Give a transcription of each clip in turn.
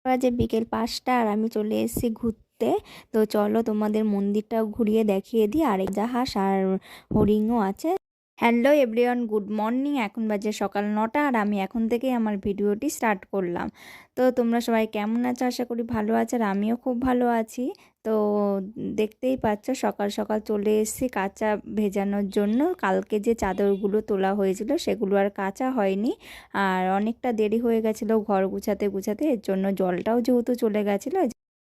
বাজে বিকেল 5টা আর আমি চলে এসেছি ঘুরতে। তো চলো তোমাদের মন্দিরটাও ঘুরিয়ে দেখিয়ে দিই। আর জাহাজ আর হরিণও আছে। Hello everyone, good morning. এখন বাজে সকাল 9টা আর আমি এখন থেকেই আমার ভিডিওটি স্টার্ট করলাম। তো তোমরা সবাই কেমন আছো? আশা করি ভালো আছো, আর আমিও খুব ভালো আছি। তো দেখতেই পাচ্ছ সকাল সকাল চলে এসেছি কাঁচা ভেজানোর জন্য। কালকে যে চাদরগুলো তোলা হয়েছিল সেগুলো আর কাঁচা হয়নি, আর অনেকটা দেরি হয়ে গেছিলো ঘর গুছাতে গুছাতে। এর জন্য জলটাও যেহেতু চলে গেছিলো,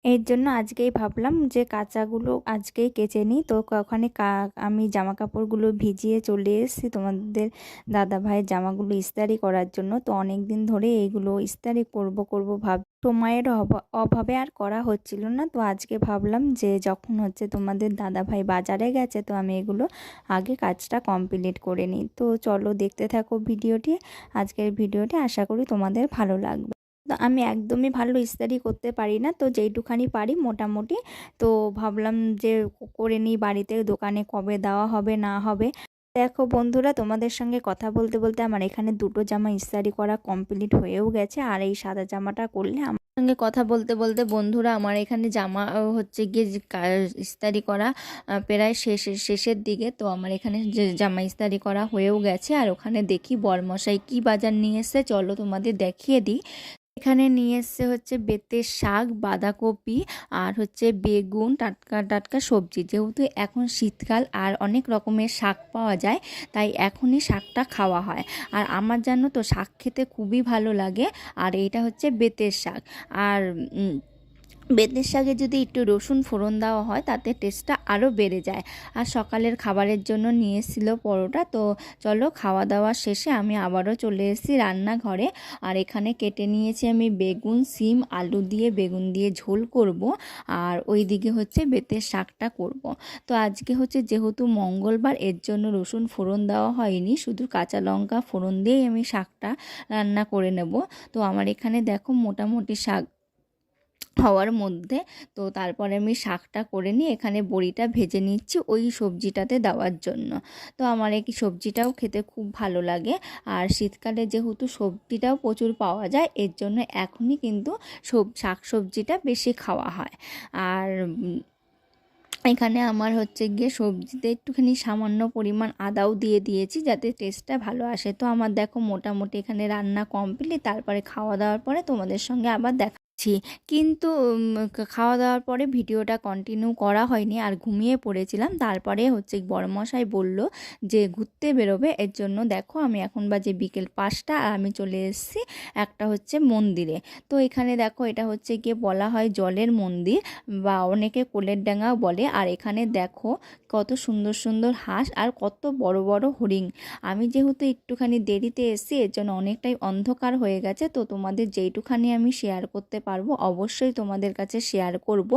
এর জন্য আজকেই ভাবলাম যে কাঁচাগুলো আজকেই কেচে নিই। তো ওখানে আমি জামা কাপড়গুলো ভিজিয়ে চলে এসেছি তোমাদের দাদা ভাইয়ের জামাগুলো ইস্ত্রি করার জন্য। তো অনেক দিন ধরে এইগুলো ইস্ত্রি করব ভাব সময়ের অভাবে আর করা হচ্ছিল না। তো আজকে ভাবলাম যে যখন হচ্ছে তোমাদের দাদা ভাই বাজারে গেছে, তো আমি এগুলো আগে কাজটা কমপ্লিট করে নিই। তো চলো দেখতে থাকো ভিডিওটি। আজকের ভিডিওটি আশা করি তোমাদের ভালো লাগবে। তো আমি একদমই ভালো ইস্ত্রি করতে পারি না, তো যেইটুখানি পারি মোটামুটি। তো ভাবলাম যে করে নিই বাড়িতে, দোকানে কবে দেওয়া হবে না হবে। দেখো বন্ধুরা, তোমাদের সঙ্গে কথা বলতে বলতে আমার এখানে দুটো জামা ইস্ত্রি করা কমপ্লিট হয়েও গেছে। আর এই সাদা জামাটা করলে আমার সঙ্গে কথা বলতে বলতে বন্ধুরা আমার এখানে জামা হচ্ছে গিয়ে ইস্ত্রি করা প্রায় শেষের দিকে। তো আমার এখানে যে জামা ইস্ত্রি করা হয়েও গেছে। আর ওখানে দেখি বরমশাই কি বাজার নিয়ে এসছে, চলো তোমাদের দেখিয়ে দিই। এখানে নিয়ে এসছে হচ্ছে বেতের শাক, বাঁধাকপি আর হচ্ছে বেগুন, টাটকা টাটকা সবজি। যেহেতু এখন শীতকাল আর অনেক রকমের শাক পাওয়া যায়, তাই এখনই শাকটা খাওয়া হয়। আর আমার জানো তো শাক খেতে খুবই ভালো লাগে। আর এইটা হচ্ছে বেতের শাক। আর বেতের শাকে যদি একটু রসুন ফোড়ন দেওয়া হয় তাতে টেস্টটা আরও বেড়ে যায়। আর সকালের খাবারের জন্য নিয়ে এসেছিলো পরোটা। তো চলো খাওয়া দাওয়া শেষে আমি আবারও চলে এসেছি রান্নাঘরে। আর এখানে কেটে নিয়েছি আমি বেগুন, সিম, আলু দিয়ে বেগুন দিয়ে ঝোল করব। আর ওই দিকে হচ্ছে বেতের শাকটা করব। তো আজকে হচ্ছে যেহেতু মঙ্গলবার, এর জন্য রসুন ফোড়ন দেওয়া হয়নি, শুধু কাঁচা লঙ্কা ফোড়ন দিয়েই আমি শাকটা রান্না করে নেব। তো আমার এখানে দেখো মোটামুটি শাক হওয়ার মধ্যে, তো তারপরে আমি শাকটা করে নিয়ে এখানে বড়িটা ভেজে নিচ্ছি ওই সবজিটাতে দেওয়ার জন্য। তো আমার এই সবজিটাও খেতে খুব ভালো লাগে। আর শীতকালে যেহেতু সবজিটাও প্রচুর পাওয়া যায়, এর জন্য এখনই কিন্তু শাক সবজিটা বেশি খাওয়া হয়। আর এখানে আমার হচ্ছে গিয়ে সবজিতে একটুখানি সামান্য পরিমাণ আদাও দিয়ে দিয়েছি যাতে টেস্টটা ভালো আসে। তো আমার দেখো মোটামুটি এখানে রান্না কমপ্লিট। তারপরে খাওয়া দাওয়ার পরে তোমাদের সঙ্গে আবার কিন্তু খাওয়া দাওয়ার পরে ভিডিওটা কন্টিনিউ করা হয়নি আর ঘুমিয়ে পড়েছিলাম। তারপরে হচ্ছে বড়মশাই বলল যে ঘুরতে বেরোবে, এর জন্য দেখো আমি এখন বাজে বিকেল 5টা আর আমি চলে এসেছি একটা হচ্ছে মন্দিরে। তো এখানে দেখো এটা হচ্ছে গিয়ে বলা হয় জলের মন্দির, বা অনেকে কোলের ডাঙাও বলে। আর এখানে দেখো কত সুন্দর সুন্দর হাঁস আর কত বড় বড় হরিণ। আমি যেহেতু একটুখানি দেরিতে এসেছি, এর জন্য অনেকটাই অন্ধকার হয়ে গেছে। তো তোমাদের যেইটুখানি আমি শেয়ার করতে পারবো অবশ্যই তোমাদের কাছে শেয়ার করব।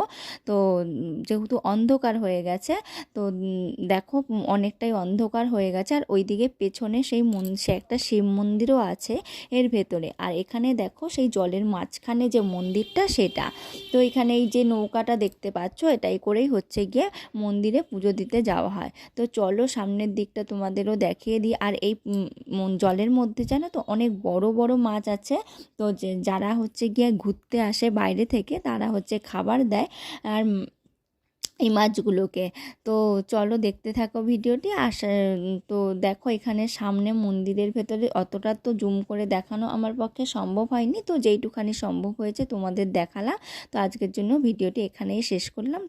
তো যেহেতু অন্ধকার হয়ে গেছে, তো দেখো অনেকটাই অন্ধকার হয়ে গেছে। আর ওইদিকে পেছনে সে একটা শিব মন্দিরও আছে এর ভেতরে। আর এখানে দেখো সেই জলের মাঝখানে যে মন্দিরটা সেটা। তো এখানে এই যে নৌকাটা দেখতে পাচ্ছ, এটাই করেই হচ্ছে গিয়ে মন্দিরে পুজো দিতে যাওয়া হয়। তো চলো সামনের দিকটা তোমাদেরও দেখিয়ে দিই। আর এই জলের মধ্যে জানো তো অনেক বড় বড় মাছ আছে। তো যারা হচ্ছে গিয়ে ঘুরতে আসে বাইরে থেকে, তারা হচ্ছে খাবার দেয় আর এই মাছগুলোকে। তো চলো দেখতে থাকো ভিডিওটি। তো দেখো এখানে সামনে মন্দিরের ভেতরে অতটা তো জুম করে দেখানো আমার পক্ষে সম্ভব হয়নি, তো যেইটুখানি সম্ভব হয়েছে তোমাদের দেখালাম। তো আজকের জন্য ভিডিওটি এখানেই শেষ করলাম।